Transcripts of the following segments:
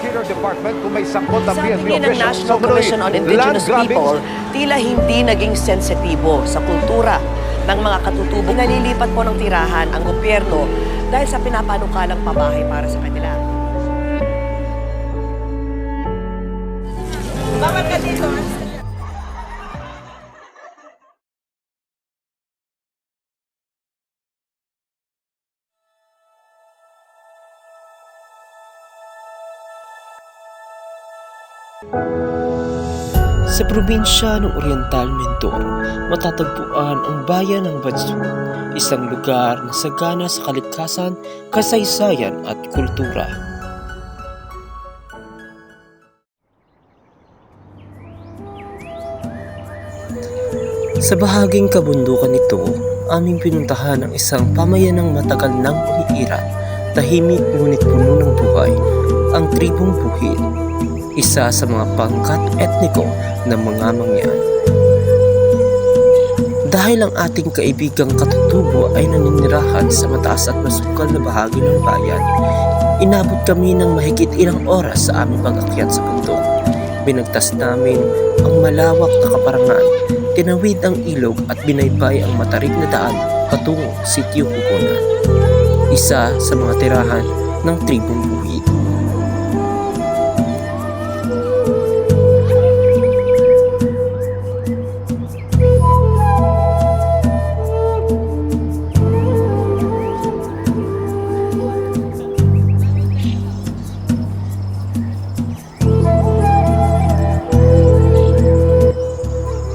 Interior Department kung may sangkot ang Sabi PNP din ng official National sa Commission on Indigenous land grabbing. People, tila hindi naging sensitibo sa kultura ng mga katutubo. Nalilipat po ng tirahan ang gobyerno dahil sa pinapanukalang pabahay para sa kanila. Bakit ka dito? Sa probinsya ng Oriental Mindoro, matatagpuan ang bayan ng Bansu, isang lugar na sagana sa kalikasan, kasaysayan at kultura. Sa bahaging kabundukan nito, aming pinuntahan ang isang pamayanang matagal nang umiiral, tahimik ngunit puno ng buhay, ang tribong Buhid, isa sa mga pangkat etniko ng mga mangyan. Dahil ang ating kaibigang katutubo ay naninirahan sa mataas at masukal na bahagi ng bayan, inabot kami ng mahigit ilang oras sa aming pag-akyat sa bundok. Binagtas namin ang malawak na kaparangan, tinawid ang ilog at binaybay ang matarik na daan patungo Sitio Pupunan, isa sa mga tirahan ng tribong Buhid.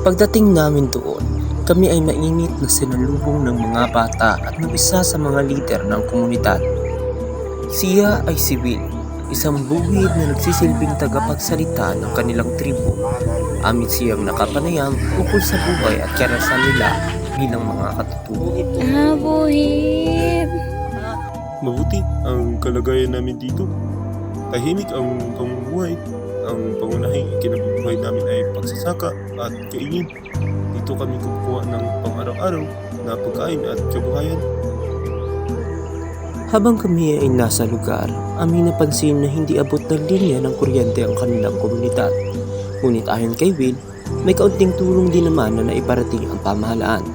Pagdating namin doon, kami ay mainit na sinalubong ng mga bata at ng isa sa mga lider ng komunidad. Siya ay si Will, isang buhid na nagsisilbing tagapagsalita ng kanilang tribo. Amin siyang nakapanayam ukol sa buhay at karanasan nila bilang mga katutubo. Buhid! Mabuti ang kalagayan namin dito. Tahimik ang pamumuhay. Ang pangunahing kinabubuhay namin ay pagsasaka at kainin. Dito kami kukuha ng pang-araw-araw na pagkain at kabuhayan. Habang kami ay nasa lugar, aming napansin na hindi abot ng linya ng kuryente ang kanilang komunidad. Ngunit ayon kay Will, may kaunting tulong din naman na naiparating ang pamahalaan.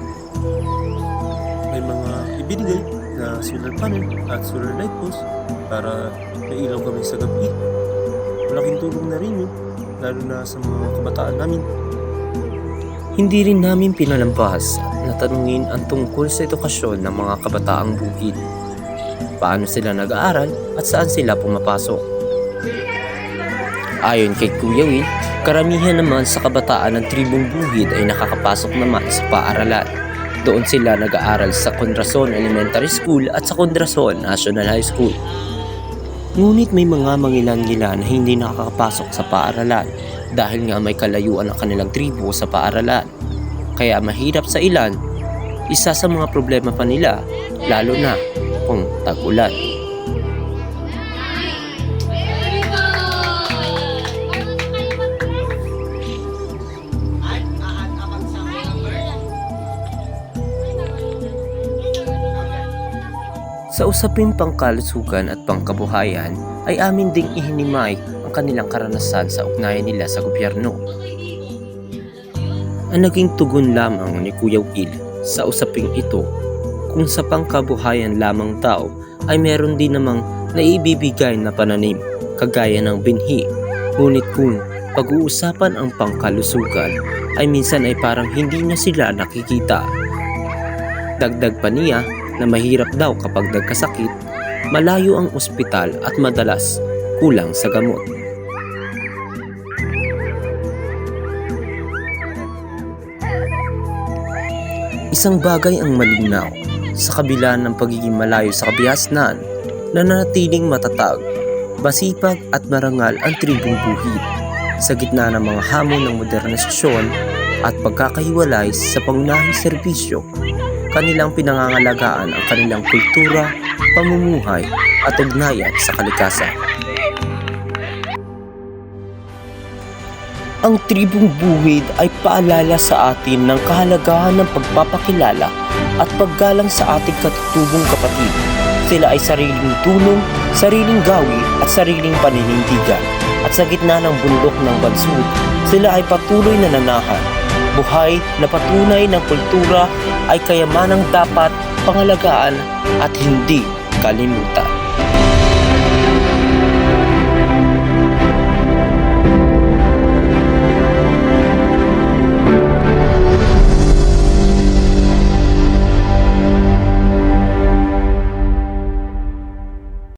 May mga ibinigay na solar panel at solar light post para mailaw kami sa gabi. Malaking tulong na rin yun, lalo na sa mga kabataan namin. Hindi rin namin pinalampas na tanungin ang tungkol sa edukasyon ng mga kabataang Buhid. Paano sila nag-aaral at saan sila pumapasok? Ayon kay Kuya Will, karamihan naman sa kabataan ng tribong Buhid ay nakakapasok naman sa paaralan. Doon sila nag-aaral sa Condrason Elementary School at sa Condrason National High School. Ngunit may mga mangilan-ngilan na hindi nakakapasok sa paaralan dahil nga may kalayuan ang kanilang tribo sa paaralan. Kaya mahirap sa ilan, isa sa mga problema pa nila, lalo na kung tag-ulan. Sa usaping pangkalusugan at pangkabuhayan ay amin ding ihinimay ang kanilang karanasan sa ugnayan nila sa gobyerno. Ang naging tugon lamang ni Kuya Will sa usaping ito, kung sa pangkabuhayan lamang daw ay meron din namang naibibigay na pananim kagaya ng binhi. Ngunit kung pag-uusapan ang pangkalusugan ay minsan ay parang hindi na sila nakikita. Dagdag pa niya na mahirap daw kapag nagkasakit, malayo ang ospital at madalas kulang sa gamot. Isang bagay ang malinaw, sa kabila ng pagiging malayo sa kabihasnan, nananatiling matatag, masipag at marangal ang tribong Buhid sa gitna ng mga hamon ng modernisasyon at pagkakahiwalay sa pangunahing serbisyo. Kanilang pinangangalagaan ang kanilang kultura, pamumuhay at ugnayan sa kalikasan. Ang tribong Buhid ay paalala sa atin ng kahalagahan ng pagpapakilala at paggalang sa ating katutubong kapatid. Sila ay sariling tulong sariling gawi at sariling paninindigan. At sa gitna ng bundok ng bansud, sila ay patuloy na nanahan. Buhay na patunay ng kultura ay kayamanang dapat pangalagaan at hindi kalimutan.